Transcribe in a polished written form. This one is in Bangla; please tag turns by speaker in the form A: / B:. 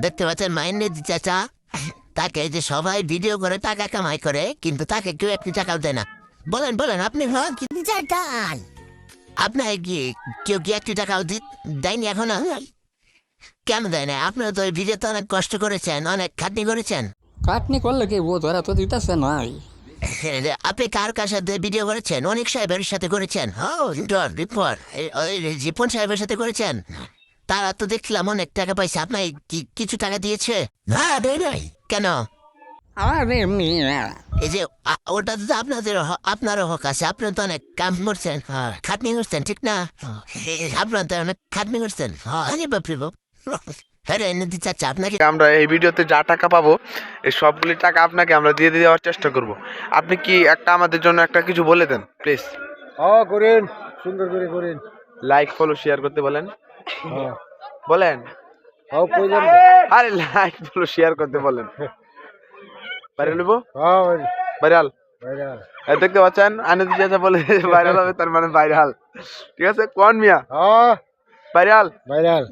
A: দেখতে পাচ্ছেন মাইনে চাচা, তাকে যে সবাই ভিডিও করে টাকা কামাই করে, কিন্তু তাকে কেউ একটি টাকাও দেয় না। বলেন বলেন আপনি হন কি চান? আপনার কি কেউ কি একটি টাকাও দেয়নি এখনো? কেন দেয় না? আপনারা তো ওই ভিডিওতে অনেক কষ্ট করেছেন, অনেক খাটনি করেছেন।
B: কাটনি করলে কি বউ ধরা তো দিতেছে নাই।
A: আপনি কার কার সাথে ভিডিও করেছেন? অনেক সাহেবের সাথে করেছেন। ওই রিপন সাহেবের সাথে করেছেন। তারা তো দেখলাম অনেক টাকা পাইছে। আপনার কিছু টাকা দিয়েছে? হ্যাঁ, দেয় নাই। কেন?
B: আর এমনি
A: এই যে ওটা তো আপনারও হক আছে। আপনি তো অনেক কাম করছেন, খাটনি করছেন, ঠিক না? আপনার তো অনেক খাটনি করছেন। বাপরে বাপ। হ্যাঁ রে, এনে চাচ্ছা আপনাকে
C: আমরা এই ভিডিওতে যা টাকা পাবো এই সবগুলি টাকা আপনাকে আমরা দিয়ে দেওয়ার চেষ্টা করব। আপনি কি একটা আমাদের জন্য একটা কিছু বলে দেন প্লিজ।
D: করেন, সুন্দর করে করেন।
C: লাইক ফলো শেয়ার করতে বলেন।
D: হ্যাঁ
C: বলেন।
D: কইলাম।
C: আরে লাইক ফলো শেয়ার করতে বলেন। ভাইরাল হইব?
D: হ্যাঁ
C: ভাইরাল।
D: ভাইরাল।
C: এই দেখতে পাচ্ছেন আনন্দ চাচা বলে ভাইরাল হবে, তার মানে ভাইরাল। ঠিক আছে কোন মিয়া?
D: হ্যাঁ
C: ভাইরাল।
D: ভাইরাল।